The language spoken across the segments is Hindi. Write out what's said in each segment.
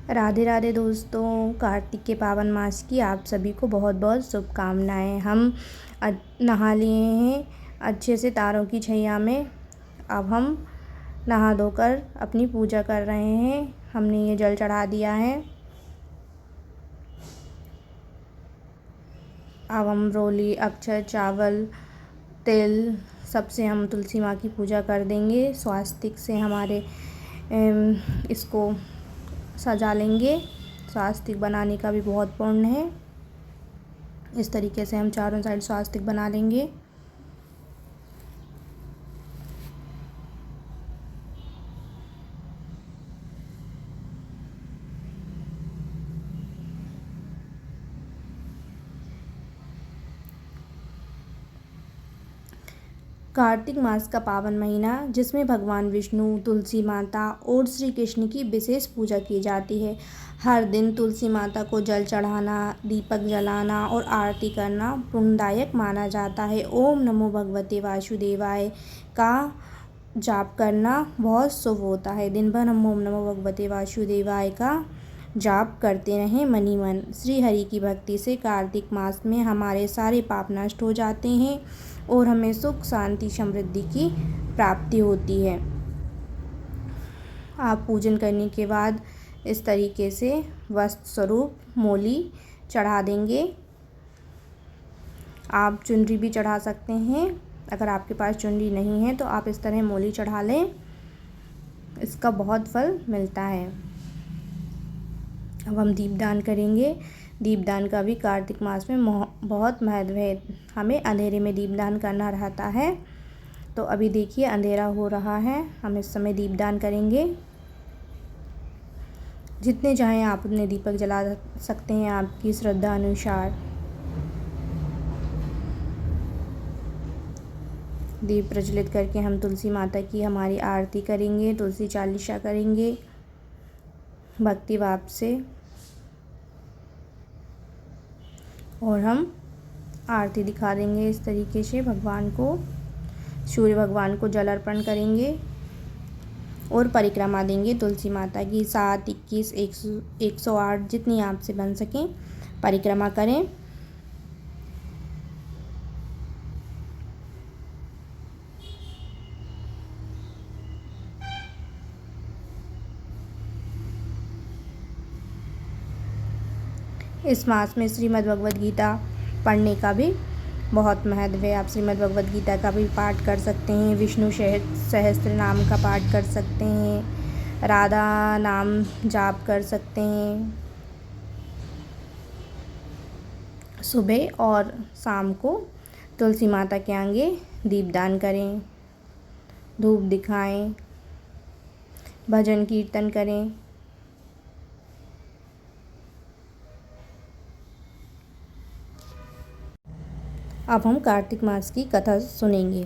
राधे राधे दोस्तों, कार्तिक के पावन मास की आप सभी को बहुत बहुत शुभकामनाएं। हम नहा लिए हैं अच्छे से तारों की छैया में। अब हम नहा धोकर अपनी पूजा कर रहे हैं। हमने ये जल चढ़ा दिया है। अब हम रोली, अक्षत, चावल, तिल सबसे हम तुलसी माँ की पूजा कर देंगे। स्वास्तिक से हमारे इसको सजा लेंगे। स्वास्तिक बनाने का भी बहुत पुण्य है। इस तरीके से हम चारों साइड स्वास्तिक बना लेंगे। कार्तिक मास का पावन महीना, जिसमें भगवान विष्णु, तुलसी माता और श्री कृष्ण की विशेष पूजा की जाती है। हर दिन तुलसी माता को जल चढ़ाना, दीपक जलाना और आरती करना पुण्यदायक माना जाता है। ओम नमो भगवते वासुदेवाय का जाप करना बहुत शुभ होता है। दिन भर हम ओम नमो भगवते वासुदेवाय का जाप करते रहें मनी मन। श्री हरि की भक्ति से कार्तिक मास में हमारे सारे पाप नष्ट हो जाते हैं और हमें सुख, शांति, समृद्धि की प्राप्ति होती है। आप पूजन करने के बाद इस तरीके से वस्त्र स्वरूप मोली चढ़ा देंगे। आप चुनरी भी चढ़ा सकते हैं। अगर आपके पास चुनरी नहीं है तो आप इस तरह मोली चढ़ा लें, इसका बहुत फल मिलता है। अब हम दीपदान करेंगे। दीपदान का भी कार्तिक मास में बहुत महत्व है। हमें अंधेरे में दीपदान करना रहता है। तो अभी देखिए अंधेरा हो रहा है, हम इस समय दीपदान करेंगे। जितने चाहें आप उतने दीपक जला सकते हैं आपकी श्रद्धा अनुसार। दीप प्रज्वलित करके हम तुलसी माता की हमारी आरती करेंगे, तुलसी चालीसा करेंगे भक्ति भाव से। और हम आरती दिखा देंगे इस तरीके से भगवान को। सूर्य भगवान को जल अर्पण करेंगे और परिक्रमा देंगे तुलसी माता की। 7, 21, 108 जितनी आपसे बन सकें परिक्रमा करें। इस मास में श्रीमद् भगवद गीता पढ़ने का भी बहुत महत्व है। आप श्रीमद् भगवद गीता का भी पाठ कर सकते हैं। विष्णु सहस्त्र नाम का पाठ कर सकते हैं। राधा नाम जाप कर सकते हैं। सुबह और शाम को तुलसी माता के आगे दीपदान करें, धूप दिखाएं, भजन कीर्तन करें। अब हम कार्तिक मास की कथा सुनेंगे।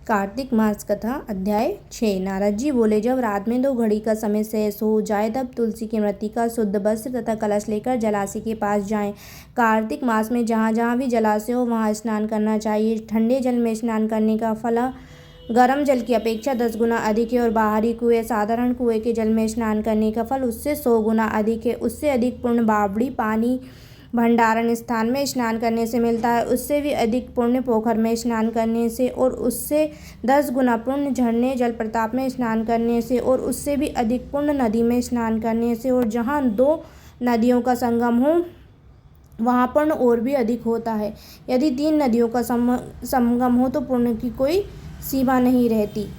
कार्तिक मास कथा अध्याय 6। नारद जी बोले, जब रात में 2 घड़ी का समय शेष हो जाए तब तुलसी की मृत्तिका, शुद्ध वस्त्र तथा कलश लेकर जलाशय के पास जाएं। कार्तिक मास में जहाँ जहाँ भी जलाशय हो वहाँ स्नान करना चाहिए। ठंडे जल में स्नान करने का फल गर्म जल की अपेक्षा 10 गुना अधिक है और बाहरी कुएं, साधारण कुएं के जल में स्नान करने का फल उससे 100 गुना अधिक है। उससे अधिक पुण्य बावड़ी पानी भंडारण स्थान में स्नान करने से मिलता है। उससे भी अधिक पुण्य पोखर में स्नान करने से, और उससे 10 गुना पुण्य झरने जल प्रताप में स्नान करने से, और उससे भी अधिक पुण्य नदी में स्नान करने से। और जहाँ 2 नदियों का संगम हो वहाँ पुण्य और भी अधिक होता है। यदि 3 नदियों का संगम हो तो पुण्य की कोई सीमा नहीं रहती।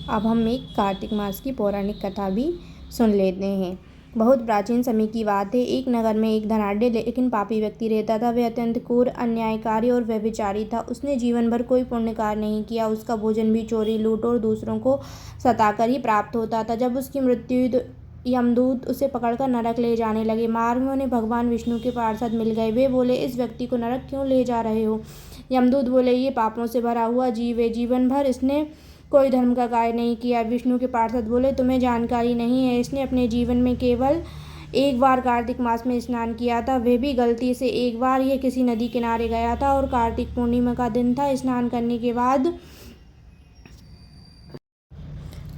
अब हम एक कार्तिक मास की पौराणिक कथा भी सुन लेते हैं। बहुत प्राचीन समय की बात है। एक नगर में एक धनाढ्य लेकिन पापी व्यक्ति रहता था। वह अत्यंत क्रूर, अन्यायकारी और व्यभिचारी था। उसने जीवन भर कोई पुण्य कार्य नहीं किया। उसका भोजन भी चोरी, लूट और दूसरों को सताकर ही प्राप्त होता था। जब उसकी मृत्यु हुई तो यमदूत उसे पकड़कर नरक ले जाने लगे। मार्ग में उन्हें भगवान विष्णु के पार्षद मिल गए। वे बोले, इस व्यक्ति को नरक क्यों ले जा रहे हो? यमदूत बोले, ये पापों से भरा हुआ जीव है। जीवन भर इसने कोई धर्म का कार्य नहीं किया। विष्णु के पार्षद बोले, तुम्हें जानकारी नहीं है। इसने अपने जीवन में केवल एक बार कार्तिक मास में स्नान किया था, वह भी गलती से एक बार। यह किसी नदी किनारे गया था और कार्तिक पूर्णिमा का दिन था। स्नान करने के बाद